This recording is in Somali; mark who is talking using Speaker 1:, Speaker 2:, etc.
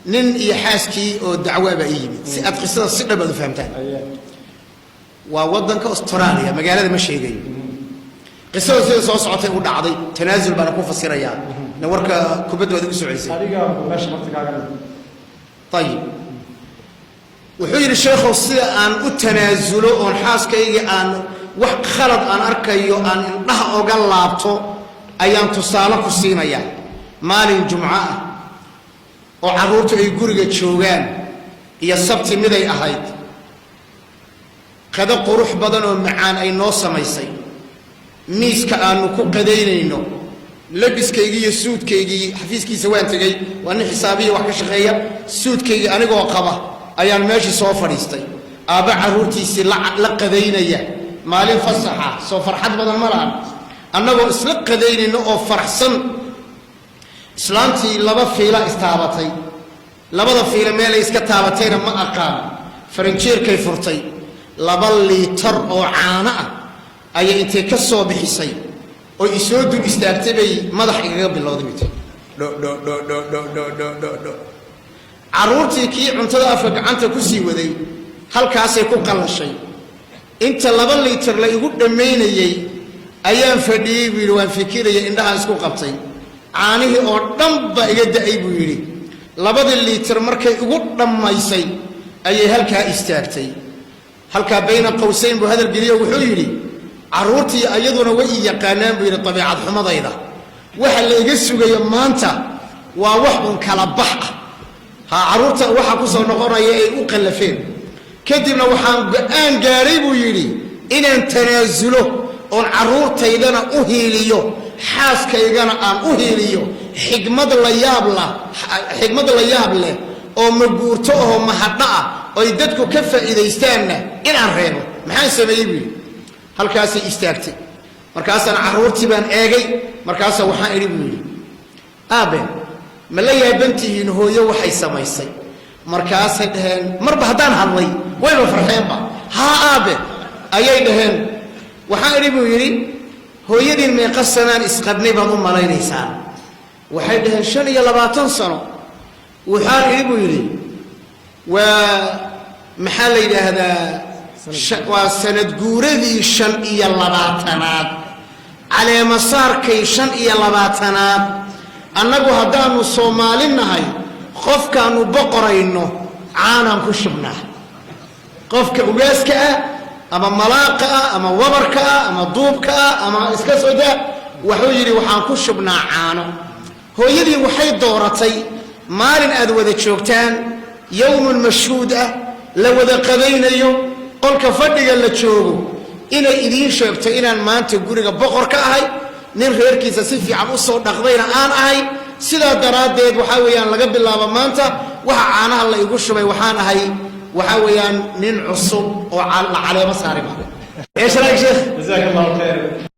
Speaker 1: نن يحاسكي أو دعوة بأيمي سأت قصة الصدق بدو فهمتها ووضن كأستراليا مقالة هذا مش شيء قصة زي صوص عطي ودعضي تنازل بنكون في السريان نورك كبد ودق سعيسي طيب وحجر الشيخ وصية أن التنازل أن حاسكي أن wax khalad aan arkayo aan indhaha oga laabto ayaan tusaale ku siinayaa maalin jumca ah oo caruurtu ay guriga joogaan iyo sabti miday ahayd qada qurux badan oo macaan ay noo samaysay miiska aanu ku qadaynayno labiskayga iyo suudkayga xafiiskiisa waan tagay waan xisaabiye wax ka shaqeeya suudkayga anigoo qaba ayaan meeshii soo fadhiistay aaba caruurtiisi la qadaynaya maalin fasaxa soo farxad badan ma lahan annagoo isla qadaynayno oo farxsan islaantii laba fiila istaabatay labada fiila meel ay iska taabatayna ma aqaan faranjeerkay furtay 2 liitar oo caano ah ayay intee ka soo bixisay oo isoo dul istaagtay bay madax igaga bilowday mid do caruurtii kii cuntada afka gacanta ku sii waday halkaasay ku qallashay inta 2 liitar la igu dhameynayay ayaan fadhiyay wiil waan fikirayay indhaha isku qabtay caanihi oo dhanba iga da'ay buu yiri 2 liitar markay igu dhamaysay ayay halkaa istaagtay halkaa bayna qowsayn buu hadal geliyo wuxuu yiri caruurtii ayaduna way yaqaanaan buu yiri tabiicad xumadayda waxa la iga sugayo maanta waa wax un kala bax ha caruurta waxa ku soo noqonaya ay u qalafeen kadibna waxaan go'aan gaaray buu yiri inaan tanaasulo oo caruurtaydana u hiiliyo xaaskaygana aan u hiiliyo xigmad la yaab leh oo maguurto oo mahadda ah oo dadku ka faa'iideystaanna inaan reebo maxaan sameeyay buu halkaas istaagtay markaasaan caruurtii baan eegay markaas waxaan iri buu yiri aabe ma la yaabantiin hooyo waxay samaysay markaas dhaheen marba hadaan hadlay wayba farxeenba ha aabe ayay dhaheen waxaan iri buu yiri hooyadin meeqa sanaan isqabnay baan u malaynaysaa waxay dhaheen 25 sano waxaan iri buu yiri waa maxaa la yiraahdaa waa sanad guuradii 25aad caleema saarkay 25aad annagu haddaanu Soomaalinahay qofkaanu boqorayno caanaan ku shubnaa qofka ugaaska ah ama malaaqa ah ama wabarka ah ama duubka ah ama iska soo daa wuxuu yiri waxaan ku shubnaa caano hooyadii waxay dooratay maalin aad wada joogtaan yawmul mashhuud ah la wada qadaynayo qolka fadhiga la joogo inay idiin sheegto inaan maanta guriga boqor ka ahay nin reerkiisa si fiican u soo dhaqdayna aan ahay sida daraadeed waxa weeyaan laga bilaabo maanta waxa caanaha la igu shubay waxaan ahay waxa weeyaan nin cusub oo caleema saaray. ايش رايك شيخ؟ جزاك الله خير.